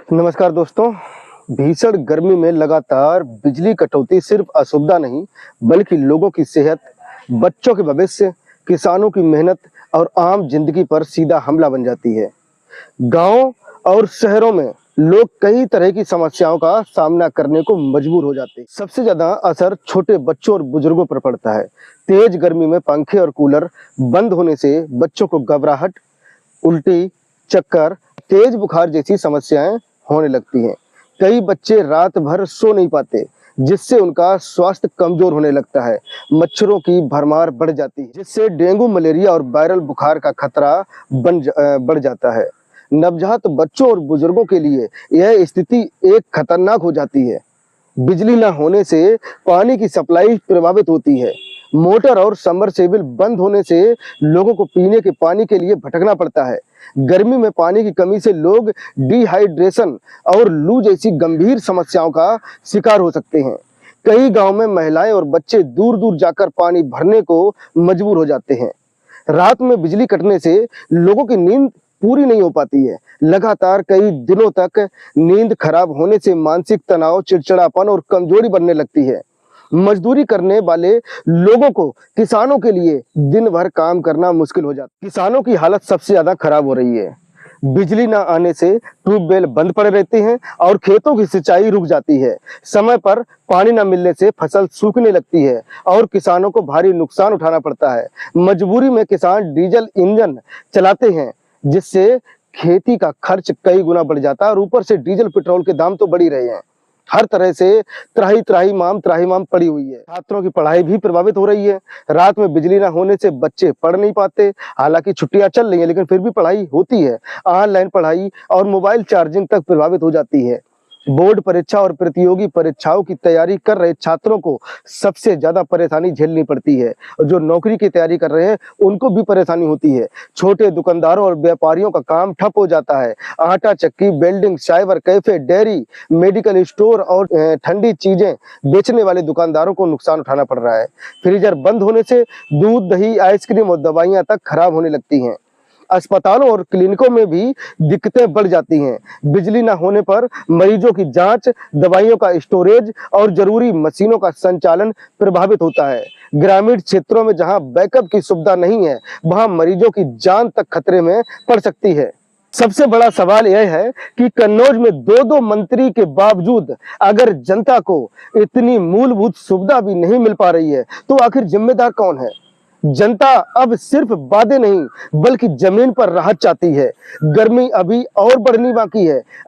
नमस्कार दोस्तों। भीषण गर्मी में लगातार बिजली कटौती सिर्फ असुविधा नहीं, बल्कि लोगों की सेहत, बच्चों के भविष्य, किसानों की मेहनत और आम जिंदगी पर सीधा हमला बन जाती है। गांव और शहरों में लोग कई तरह की समस्याओं का सामना करने को मजबूर हो जाते हैं। सबसे ज्यादा असर छोटे बच्चों और बुजुर्गों पर पड़ता है। तेज गर्मी में पंखे और कूलर बंद होने से बच्चों को घबराहट, उल्टी, चक्कर, तेज बुखार जैसी समस्याएं होने लगती हैं। कई बच्चे रात भर सो नहीं पाते, जिससे उनका स्वास्थ्य कमजोर होने लगता है। मच्छरों की भरमार बढ़ जाती है, जिससे डेंगू, मलेरिया और वायरल बुखार का खतरा बढ़ जाता है। नवजात बच्चों और बुजुर्गों के लिए यह स्थिति एक खतरनाक हो जाती है। बिजली न होने से पानी की सप्लाई प्रभावित होती है। मोटर और सबमर्सिबल बंद होने से लोगों को पीने के पानी के लिए भटकना पड़ता है। गर्मी में पानी की कमी से लोग डिहाइड्रेशन और लू जैसी गंभीर समस्याओं का शिकार हो सकते हैं। कई गांव में महिलाएं और बच्चे दूर दूर जाकर पानी भरने को मजबूर हो जाते हैं। रात में बिजली कटने से लोगों की नींद पूरी नहीं हो पाती है। लगातार कई दिनों तक नींद खराब होने से मानसिक तनाव, चिड़चिड़ापन और कमजोरी बढ़ने लगती है। मजदूरी करने वाले लोगों को, किसानों के लिए दिन भर काम करना मुश्किल हो जाता है। किसानों की हालत सबसे ज्यादा खराब हो रही है। बिजली न आने से ट्यूबवेल बंद पड़े रहते हैं और खेतों की सिंचाई रुक जाती है। समय पर पानी न मिलने से फसल सूखने लगती है और किसानों को भारी नुकसान उठाना पड़ता है। मजबूरी में किसान डीजल इंजन चलाते हैं, जिससे खेती का खर्च कई गुना बढ़ जाता है और ऊपर से डीजल पेट्रोल के दाम तो बढ़ ही रहे हैं। हर तरह से त्राही माम पड़ी हुई है। छात्रों की पढ़ाई भी प्रभावित हो रही है। रात में बिजली ना होने से बच्चे पढ़ नहीं पाते। हालांकि छुट्टियां चल रही हैं, लेकिन फिर भी पढ़ाई होती है। ऑनलाइन पढ़ाई और मोबाइल चार्जिंग तक प्रभावित हो जाती है। बोर्ड परीक्षा और प्रतियोगी परीक्षाओं की तैयारी कर रहे छात्रों को सबसे ज्यादा परेशानी झेलनी पड़ती है। जो नौकरी की तैयारी कर रहे हैं, उनको भी परेशानी होती है। छोटे दुकानदारों और व्यापारियों का काम ठप हो जाता है। आटा चक्की, welding, cyber cafe, dairy, medical store और ठंडी चीजें बेचने वाले दुकानदारों को नुकसान उठाना पड़ रहा है। फ्रीजर बंद होने से दूध, दही, आइसक्रीम और दवाइयां तक खराब होने लगती हैं। अस्पतालों और क्लिनिकों में भी दिक्कतें बढ़ जाती हैं। बिजली न होने पर मरीजों की जांच, दवाइयों का स्टोरेज और जरूरी मशीनों का संचालन प्रभावित होता है। ग्रामीण क्षेत्रों में जहां बैकअप की सुविधा नहीं है, वहां मरीजों की जान तक खतरे में पड़ सकती है। सबसे बड़ा सवाल यह है कि कन्नौज में दो मंत्री के बावजूद अगर जनता को इतनी मूलभूत सुविधा भी नहीं मिल पा रही है, तो आखिर जिम्मेदार कौन है? जनता अब सिर्फ वादे नहीं, बल्कि जमीन पर राहत चाहती है। गर्मी अभी और बढ़नी बाकी है।